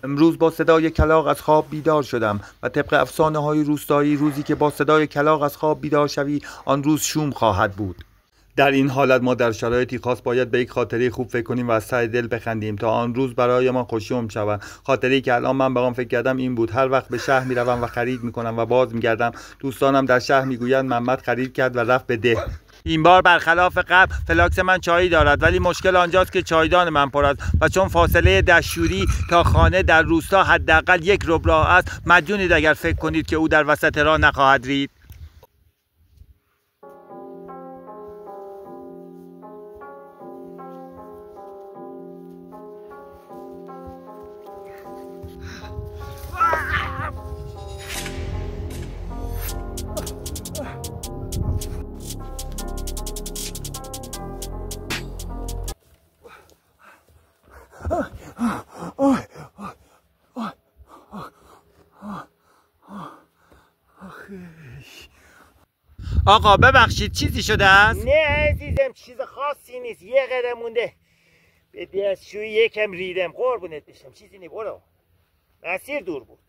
امروز با صدای کلاغ از خواب بیدار شدم و طبق افسانه‌های روستایی روزی که با صدای کلاغ از خواب بیدار شوی آن روز شوم خواهد بود. در این حالت ما در شرایطی خاص باید به یک خاطره خوب فکر کنیم و از ته دل بخندیم تا آن روز برای ما خوشیوم شود. خاطره‌ای که الان من به آن فکر کردم این بود: هر وقت به شهر میروم و خرید میکنم و باز میگردم، دوستانم در شهر میگویند محمد خرید کرد و رفت به ده. این بار برخلاف قبل فلاکس من چایی دارد، ولی مشکل آنجاست که چایدان من پر است و چون فاصله دشوری تا خانه در روستا حداقل 1 ربع راه است، مجنونید اگر فکر کنید که او در وسط راه نخواهد رید. آقا ببخشید چیزی شده است؟ نه عزیزم، چیز خاصی نیست، یه قدم مونده به دستشویی یکم ریدم، قربونت بشم، چیزی نی، برو، مسیر دور بود.